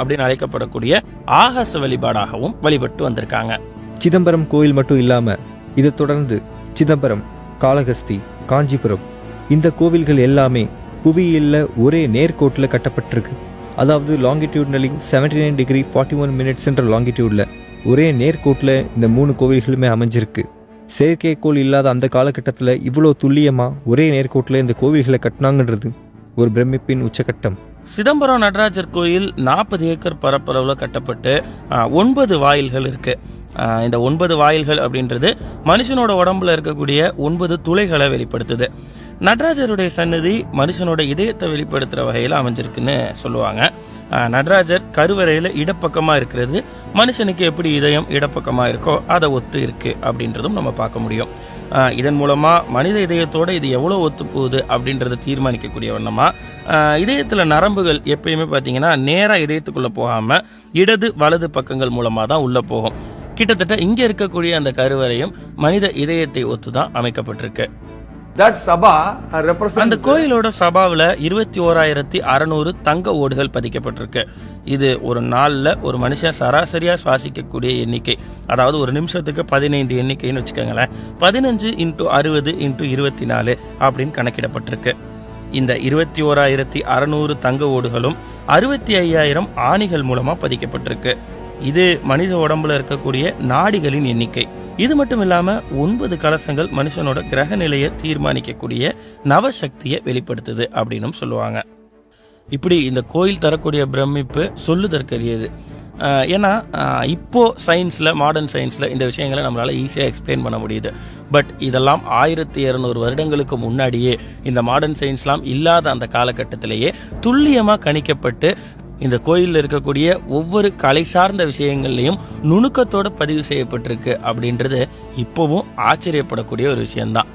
அப்படின்னு அழைக்கப்படக்கூடிய ஆகாச வழிபாடாகவும் வழிபட்டு வந்திருக்காங்க. சிதம்பரம் கோயில் மட்டும் இல்லாம இதை தொடர்ந்து சிதம்பரம், காளஹஸ்தி, காஞ்சிபுரம் இந்த கோவில்கள் எல்லாமே புவியியல்ல ஒரே நேர்கோட்டில் கட்டப்பட்டிருக்கு. அதாவது லாங்கிடியூட்னலி 79 டிகிரி 41 மினிட்ஸ் என்ற லாங்கிடியூட்ல ஒரே நேர்கோட்டில் இந்த 3 கோவில்களுமே அமைஞ்சிருக்கு. செயற்கைக்கோள் இல்லாத அந்த காலகட்டத்தில் இவ்வளோ துல்லியமா ஒரே நேர்கோட்டில் இந்த கோவில்களை கட்டினாங்கன்றது ஒரு பிரமிப்பின் உச்சகட்டம். சிதம்பரம் நடராஜர் கோயில் 40 ஏக்கர் பரப்பளவில் கட்டப்பட்டு 9 வாயில்கள் இருக்கு. இந்த 9 வாயில்கள் அப்படின்றது மனுஷனோட உடம்புல இருக்கக்கூடிய 9 துளைகளை வெளிப்படுத்துது. நடராஜருடைய சன்னதி மனுஷனோட இதயத்தை வெளிப்படுத்துகிற வகையில் அமைஞ்சிருக்குன்னு சொல்லுவாங்க. நடராஜர் கருவறையில் இடப்பக்கமாக இருக்கிறது மனுஷனுக்கு எப்படி இதயம் இடப்பக்கமாக இருக்கோ அதை ஒத்து இருக்கு அப்படின்றதும் நம்ம பார்க்க முடியும். இதன் மூலமாக மனித இதயத்தோடு இது எவ்வளோ ஒத்து போகுது அப்படின்றத தீர்மானிக்கக்கூடிய வண்ணமாக இதயத்தில் நரம்புகள் எப்பயுமே பார்த்தீங்கன்னா நேராக இதயத்துக்குள்ளே போகாமல் இடது வலது பக்கங்கள் மூலமாக தான் உள்ளே போகும். கிட்டத்தட்ட இங்கே இருக்கக்கூடிய அந்த கருவறையும் மனித இதயத்தை ஒத்து தான் அமைக்கப்பட்டிருக்கு. அந்த கோயிலோட சபாவில் 21,600 தங்க ஓடுகள் பதிக்கப்பட்டிருக்கு. இது ஒரு நாளில் ஒரு மனுஷன் சராசரியாக சுவாசிக்கக்கூடிய எண்ணிக்கை. அதாவது ஒரு நிமிஷத்துக்கு 15 எண்ணிக்கைன்னு வச்சுக்கோங்களேன். 15 × 60 × 24 அப்படின்னு கணக்கிடப்பட்டிருக்கு. இந்த 21,600 தங்க ஓடுகளும் 65,000 ஆணிகள் மூலமாக பதிக்கப்பட்டிருக்கு. இது மனித உடம்புல இருக்கக்கூடிய நாடிகளின் எண்ணிக்கை. இது மட்டும் இல்லாமல் 9 கலசங்கள் மனுஷனோட கிரக நிலையை தீர்மானிக்கக்கூடிய நவசக்தியை வெளிப்படுத்துது அப்படின்னு சொல்லுவாங்க. இப்படி இந்த கோயில் தரக்கூடிய பிரமிப்பு சொல்லுதற்கரியது. ஏன்னா இப்போ மாடர்ன் சயின்ஸில் இந்த விஷயங்களை நம்மளால் ஈஸியாக எக்ஸ்பிளைன் பண்ண முடியுது. பட் இதெல்லாம் 1200 வருடங்களுக்கு முன்னாடியே இந்த மாடர்ன் சயின்ஸ்லாம் இல்லாத அந்த காலகட்டத்திலேயே துல்லியமாக கணிக்கப்பட்டு இந்த கோயிலில் இருக்கக்கூடிய ஒவ்வொரு கலை சார்ந்த விஷயங்கள்லையும் நுணுக்கத்தோடு பதிவு செய்யப்பட்டிருக்கு அப்படின்றது இப்போவும் ஆச்சரியப்படக்கூடிய ஒரு விஷயம்தான்.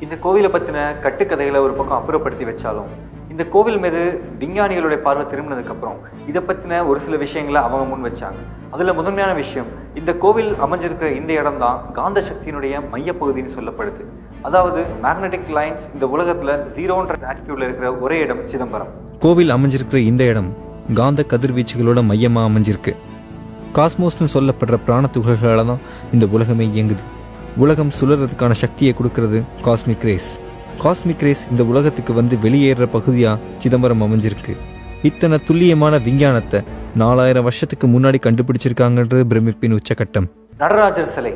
இந்த கோவிலை பற்றின கட்டுக்கதைகளை ஒரு பக்கம் அப்புறப்படுத்தி வச்சாலும் இந்த கோவில் மீது விஞ்ஞானிகளுடைய பார்வை திரும்பினதுக்கப்புறம் இதை பற்றின ஒரு சில விஷயங்களை அவங்க முன் வச்சாங்க. அதில் முதன்மையான விஷயம், இந்த கோவில் அமைஞ்சிருக்கிற இந்த இடம் தான் காந்த சக்தியினுடைய மையப்பகுதின்னு சொல்லப்படுது. அதாவது மேக்னெட்டிக் லைன்ஸ் இந்த உலகத்தில் 0ன்ற ஆட்டிடியூட்ல இருக்கிற ஒரே இடம் சிதம்பரம். கோவில் அமைஞ்சிருக்கிற இந்த இடம் காந்த கதிர்வீச்சுகளோட மையமாக அமைஞ்சிருக்கு. காஸ்மோஸ்னு சொல்லப்படுற பிராண துகள்களால் தான் இந்த உலகமே இயங்குது. உலகம் சுழறதுக்கான சக்தியை கொடுக்கறது காஸ்மிக் ரேஸ். காஸ்மிக் ரேஸ் இந்த உலகத்துக்கு வந்து வெளியேற பகுதியாக சிதம்பரம் அமைஞ்சிருக்கு. இத்தனை துல்லியமான விஞ்ஞானத்தை 4000 வருஷத்துக்கு முன்னாடி கண்டுபிடிச்சிருக்காங்கன்றது பிரமிப்பின் உச்சகட்டம். நடராஜர் சிலை,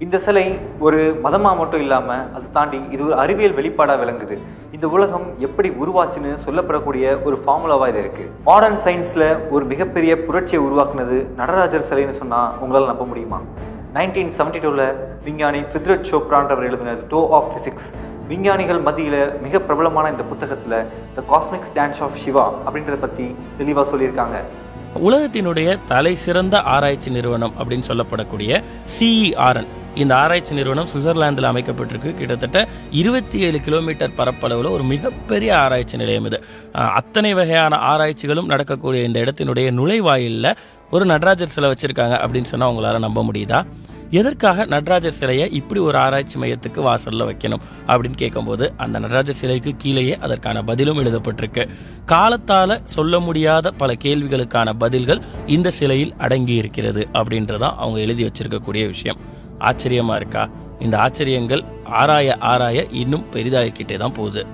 இந்த சிலை ஒரு மதமாக மட்டும் இல்லாமல் அதை தாண்டி இது ஒரு அறிவியல் வெளிப்பாடாக விளங்குது. இந்த உலகம் எப்படி உருவாச்சுன்னு சொல்லப்படக்கூடிய ஒரு ஃபார்முலாவாக இது இருக்குது. மாடர்ன் சயின்ஸில் ஒரு மிகப்பெரிய புரட்சியை உருவாக்குனது நடராஜர் சிலைன்னு சொன்னால் உங்களால் நம்ப முடியுமா? 1972 விஞ்ஞானி ஃபித்ரத் சோப்ரான்றவர் எழுதினது டோ ஆஃப் ஃபிசிக்ஸ். விஞ்ஞானிகள் மத்தியில் மிக பிரபலமான இந்த புத்தகத்தில் the cosmic dance of Shiva அப்படின்றத பற்றி தெளிவாக சொல்லியிருக்காங்க. உலகத்தினுடைய தலை சிறந்த ஆராய்ச்சி நிறுவனம் அப்படின்னு சொல்லப்படக்கூடிய CERN, இந்த ஆராய்ச்சி நிறுவனம் சுவிட்சர்லாந்தில் அமைக்கப்பட்டிருக்கு. கிட்டத்தட்ட 27 கிலோமீட்டர் பரப்பளவில் ஒரு மிகப்பெரிய ஆராய்ச்சி நிலையம் இது. அத்தனை வகையான ஆராய்ச்சிகளும் நடக்கக்கூடிய இந்த இடத்தினுடைய நுழைவாயிலில் ஒரு நடராஜர் சிலை வச்சுருக்காங்க அப்படின்னு சொன்னால் உங்களால் நம்ப முடியுதா? எதற்காக நடராஜர் சிலையை இப்படி ஒரு ஆராய்ச்சி மையத்துக்கு வாசலில் வைக்கணும் அப்படின்னு கேட்கும்போது அந்த நடராஜர் சிலைக்கு கீழேயே அதற்கான பதிலும் எழுதப்பட்டிருக்கு. காலத்தால் சொல்ல முடியாத பல கேள்விகளுக்கான பதில்கள் இந்த சிலையில் அடங்கி இருக்கிறது அப்படின்றதான் அவங்க எழுதி வச்சிருக்கக்கூடிய விஷயம். ஆச்சரியமா இருக்கா? இந்த ஆச்சரியங்கள் ஆராய ஆராய இன்னும் பெரிதாகிக்கிட்டே தான் போகுது.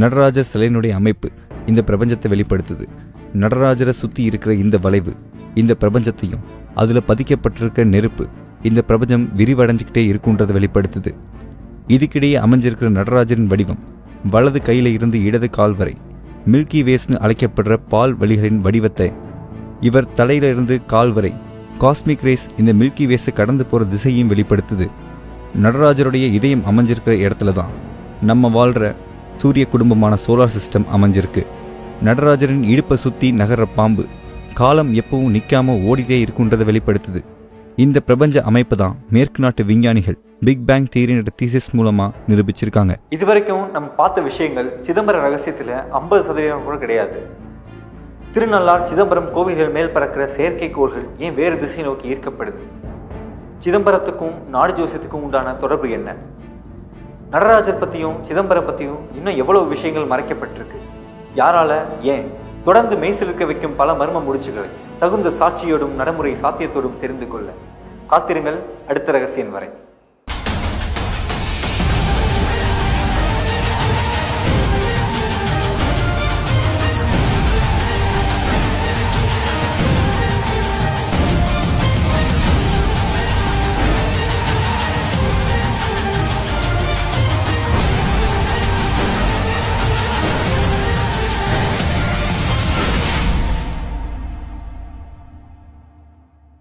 நடராஜர் சிலையினுடைய அமைப்பு இந்த பிரபஞ்சத்தை வெளிப்படுத்துது. நடராஜரை சுற்றி இருக்கிற இந்த வளைவு இந்த பிரபஞ்சத்தையும், அதில் பதிக்கப்பட்டிருக்க நெருப்பு இந்த பிரபஞ்சம் விரிவடைஞ்சிக்கிட்டே இருக்குன்றதை வெளிப்படுத்துது. இதுக்கிடையே அமைஞ்சிருக்கிற நடராஜரின் வடிவம் வலது கையில் இருந்து இடது கால் வரை மில்கி வேஸ்னு அழைக்கப்படுற பால் வழிகளின் வடிவத்தை, இவர் தலையிலிருந்து கால் வரை காஸ்மிக் ரேஸ் இந்த மில்கி வேஸை கடந்து போகிற திசையையும் வெளிப்படுத்துது. நடராஜருடைய இதயம் அமைஞ்சிருக்கிற இடத்துல தான் நம்ம வாழ்கிற சூரிய குடும்பமான சோலார் சிஸ்டம் அமைஞ்சிருக்கு. நடராஜரின் இடுப்பை சுற்றி நகர்ற பாம்பு காலம் எப்பவும் நிற்காம ஓடிட்டே இருக்குன்றதை வெளிப்படுத்துது. இந்த பிரபஞ்ச அமைப்பு தான் மேற்கு நாட்டு விஞ்ஞானிகள் பிக் பேங் தியரின்ற தீசிஸ் மூலமா நிரூபிச்சிருக்காங்க. இதுவரைக்கும் நம்ம பார்த்த விஷயங்கள் சிதம்பர ரகசியத்தில் 50% கூட கிடையாது. திருநள்ளார் சிதம்பரம் கோவில்கள் மேல் பறக்கிற செயற்கைக்கோள்கள் ஏன் வேறு திசை நோக்கி ஈர்க்கப்படுது? சிதம்பரத்துக்கும் நாடு ஜோசியத்துக்கும் உண்டான தொடர்பு என்ன? நடராஜர் பற்றியும் சிதம்பரம் பற்றியும் இன்னும் எவ்வளவு விஷயங்கள் மறைக்கப்பட்டிருக்கு? யாரால, ஏன் தொடர்ந்து மெய்சிலிருக்க வைக்கும் பல மர்ம முடிச்சுகளை தகுந்த சாட்சியோடும் நடைமுறை சாத்தியத்தோடும் தெரிந்து கொள்ள காத்திருங்கள் அடுத்த ரகசியம் வரை.